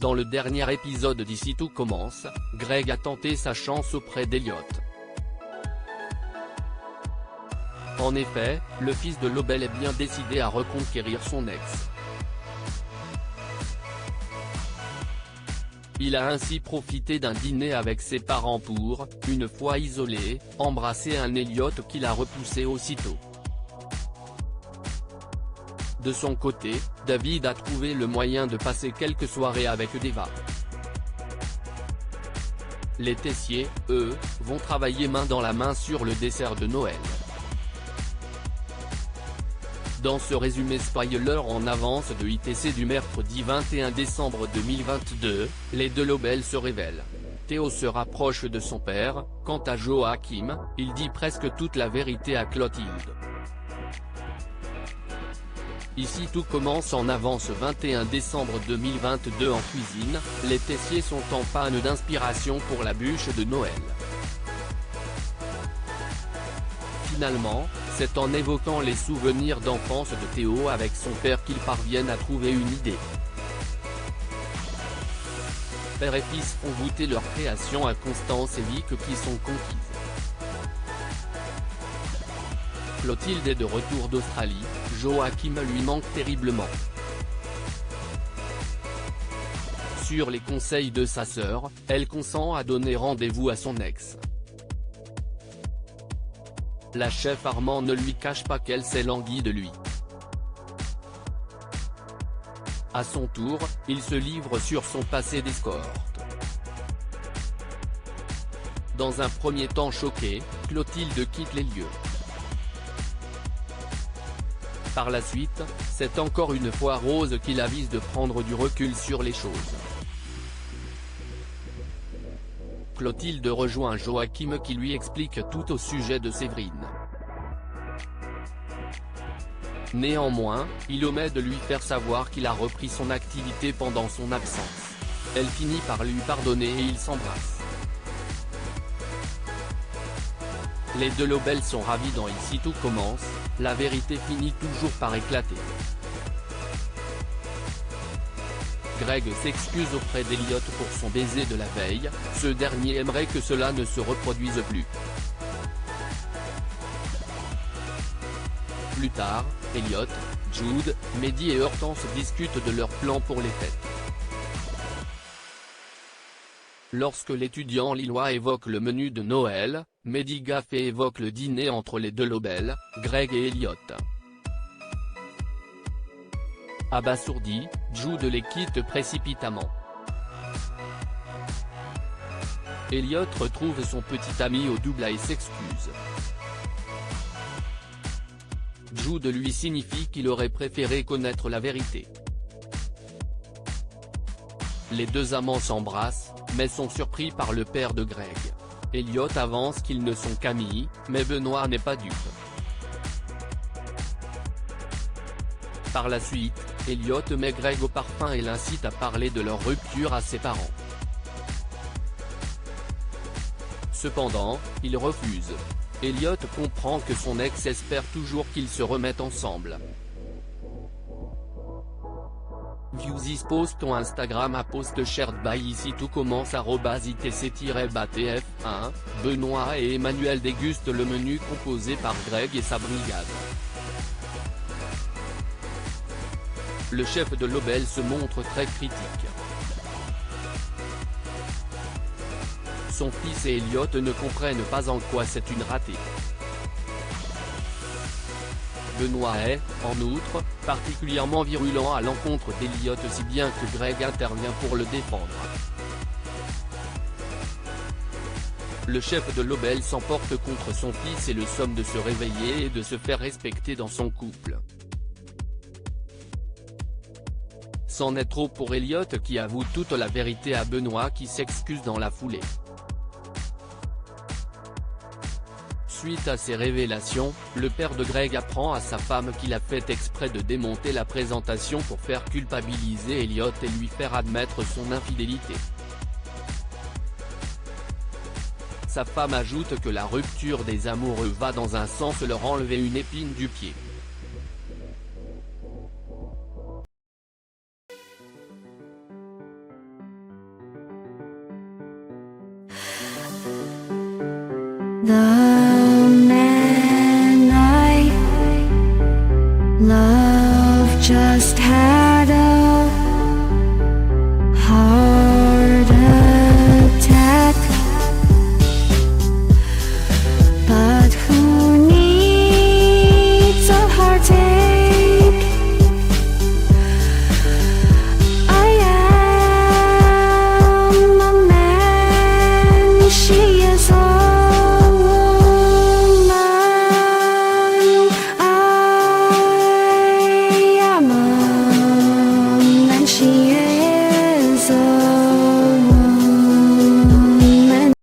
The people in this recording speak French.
Dans le dernier épisode d'Ici Tout Commence, Greg a tenté sa chance auprès d'Elliot. En effet, le fils de Lobel est bien décidé à reconquérir son ex. Il a ainsi profité d'un dîner avec ses parents pour, une fois isolé, embrasser un Elliot qu'il a repoussé aussitôt. De son côté, David a trouvé le moyen de passer quelques soirées avec Deva. Les Tessier, eux, vont travailler main dans la main sur le dessert de Noël. Dans ce résumé spoiler en avance de ITC du mercredi 21 décembre 2022, les deux Lobel se révèlent. Théo se rapproche de son père, quant à Joachim, il dit presque toute la vérité à Clotilde. Ici Tout Commence en avance 21 décembre 2022 en cuisine, les Tessier sont en panne d'inspiration pour la bûche de Noël. Finalement, c'est en évoquant les souvenirs d'enfance de Théo avec son père qu'ils parviennent à trouver une idée. Père et fils font goûter leur création à Constance et Vic qui sont conquises. Clotilde est de retour d'Australie, Joachim lui manque terriblement. Sur les conseils de sa sœur, elle consent à donner rendez-vous à son ex. La chef Armand ne lui cache pas qu'elle s'est languie de lui. À son tour, il se livre sur son passé d'escorte. Dans un premier temps choqué, Clotilde quitte les lieux. Par la suite, c'est encore une fois Rose qui l'avise de prendre du recul sur les choses. Clotilde rejoint Joachim qui lui explique tout au sujet de Séverine. Néanmoins, il omet de lui faire savoir qu'il a repris son activité pendant son absence. Elle finit par lui pardonner et ils s'embrassent. Les deux Lobel sont ravis dans Ici Tout Commence, la vérité finit toujours par éclater. Greg s'excuse auprès d'Elliot pour son baiser de la veille, ce dernier aimerait que cela ne se reproduise plus. Plus tard, Elliot, Jude, Mehdi et Hortense discutent de leur plan pour les fêtes. Lorsque l'étudiant lillois évoque le menu de Noël, Mehdi gaffe et évoque le dîner entre les deux Lobel, Greg et Elliot. Abasourdi, Jude les quitte précipitamment. Elliot retrouve son petit ami au double et s'excuse. Jude lui signifie qu'il aurait préféré connaître la vérité. Les deux amants s'embrassent, mais sont surpris par le père de Greg. Elliot avance qu'ils ne sont qu'amis, mais Benoît n'est pas dupe. Par la suite, Elliot met Greg au parfum et l'incite à parler de leur rupture à ses parents. Cependant, il refuse. Elliot comprend que son ex espère toujours qu'ils se remettent ensemble. Views post ton Instagram à post shared by Ici Tout Commence @itc-batf1, Benoît et Emmanuel dégustent le menu composé par Greg et sa brigade. Le chef de Lobel se montre très critique. Son fils et Elliot ne comprennent pas en quoi c'est une ratée. Benoît est, en outre, particulièrement virulent à l'encontre d'Elliot si bien que Greg intervient pour le défendre. Le chef de Lobel s'emporte contre son fils et le somme de se réveiller et de se faire respecter dans son couple. C'en est trop pour Elliot qui avoue toute la vérité à Benoît qui s'excuse dans la foulée. Suite à ces révélations, le père de Greg apprend à sa femme qu'il a fait exprès de démonter la présentation pour faire culpabiliser Elliot et lui faire admettre son infidélité. Sa femme ajoute que la rupture des amoureux va dans un sens leur enlever une épine du pied. The